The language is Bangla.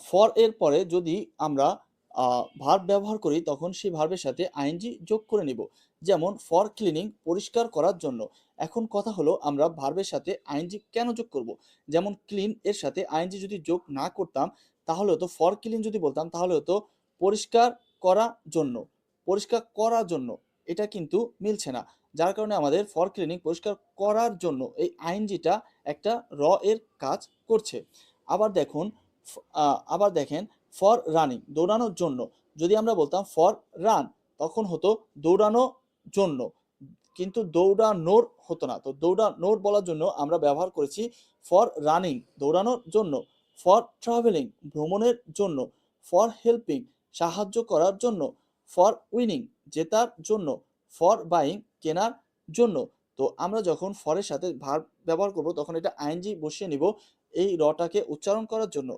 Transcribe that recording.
ফর এর পরে যদি আমরা ভার্ব ব্যবহার করি তখন সেই ভার্বের সাথে আইএনজি যোগ করে নিব। যেমন ফর ক্লিনিং পরিষ্কার করার জন্য। এখন কথা হলো আমরা ভার্বের সাথে আইএনজি কেন যোগ করব? যেমন ক্লিন এর সাথে আইএনজি যদি যোগ না করতাম তাহলে হতো ফর ক্লিন যদি বলতাম তাহলে হতো পরিষ্কার করার জন্য। পরিষ্কার করার জন্য। এটা কিন্তু মিলছে না। যার কারণে আমাদের ফর ক্লিনিং পরিষ্কার করার জন্য এই আইএনজিটা একটা এর কাজ করছে। আবার দেখুন আবার দেখেন ফর রানিং দৌড়ানোর জন্য। যদি আমরা বলতাম ফর রান তখন হতো দৌড়ানোর জন্য, কিন্তু দৌড়ানোর হতো না। তো দৌড়ানোর বলার জন্য আমরা ব্যবহার করেছি ফর রানিং দৌড়ানোর জন্য, ফর ট্রাভেলিং ভ্রমণের জন্য, ফর হেল্পিং সাহায্য করার জন্য, ফর উইনিং জেতার জন্য, ফর বাইং কেনার জন্য। তো আমরা যখন ফরের সাথে ভার্ব ব্যবহার করব তখন এটা আইএনজি বসিয়ে নিব এই রটাকে উচ্চারণ করার জন্য।